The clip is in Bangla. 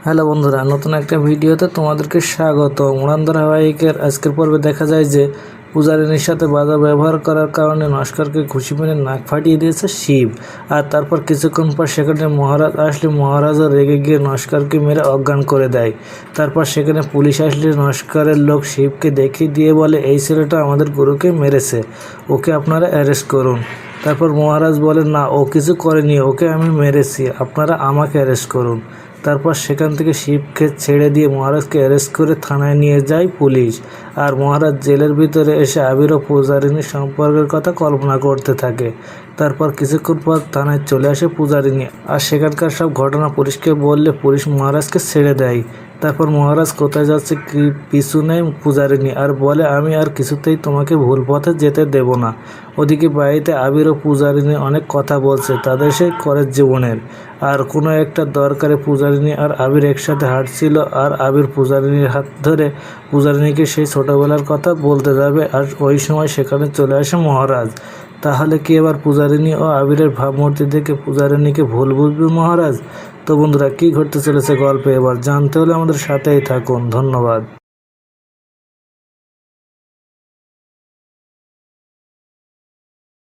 হ্যালো বন্ধুরা, নতুন একটা ভিডিওতে তোমাদেরকে স্বাগত। উড়ান ধারাবাহিকের আজকের পর্বে দেখা যায় যে পূজারিনীর সাথে বাধা ব্যবহার করার কারণে নস্করকে ঘুষি মেরে নাক ফাটিয়ে দিয়েছে শিব। আর তারপর কিছুক্ষণ পর সেখানে মহারাজ আসলে মহারাজও রেগে গিয়ে নস্করকে মেরে অজ্ঞান করে দেয়। তারপর সেখানে পুলিশ আসলে নস্করের লোক শিবকে দেখিয়ে দিয়ে বলে, এই ছেলেটা আমাদের গুরুকে মেরেছে, ওকে আপনারা অ্যারেস্ট করুন। তারপর মহারাজ বলেন, না, ও কিছু করেনি, ওকে আমি মেরেছি, আপনারা আমাকে অ্যারেস্ট করুন। তারপর সেখান থেকে শিবকে ছেড়ে দিয়ে মহারাজকে অ্যারেস্ট করে থানায় নিয়ে যায় পুলিশ। আর মহারাজ জেলের ভিতরে এসে আবির ও পূজারিনীর সম্পর্কের কথা কল্পনা করতে থাকে। তারপর কিছুক্ষণ পর থানায় চলে আসে পূজারিনী, আর সেখানকার সব ঘটনা পুলিশকে বললে পুলিশ মহারাজকে ছেড়ে দেয়। তারপর মহারাজ কোথায় যাচ্ছে কি পিছু নেয় পূজারিনী, আর বলে, আমি আর কিছুতেই তোমাকে ভুল পথে যেতে দেব না। ওদিকে বাড়িতে আবির ও পূজারিনী অনেক কথা বলছে তাদের সেই কলেজ জীবনের। আর কোনো একটা দরকারে পূজারিনী আর আবির একসাথে হাঁটছিল, আর আবির পূজারিনীর হাত ধরে পূজারিনীকে সেই ছোটবেলার কথা বলতে যাবে, আর ওই সময় সেখানে চলে আসে মহারাজ। তাহলে কি এবার পূজারিনী ও আবিরের ভাবমূর্তি দেখে পূজারিনীকে ভুল বুঝবে মহারাজ? তো বন্ধুরা, কি ঘটতে চলেছে গল্পে এবার জানতে হলে আমাদের সাথেই থাকুন। ধন্যবাদ।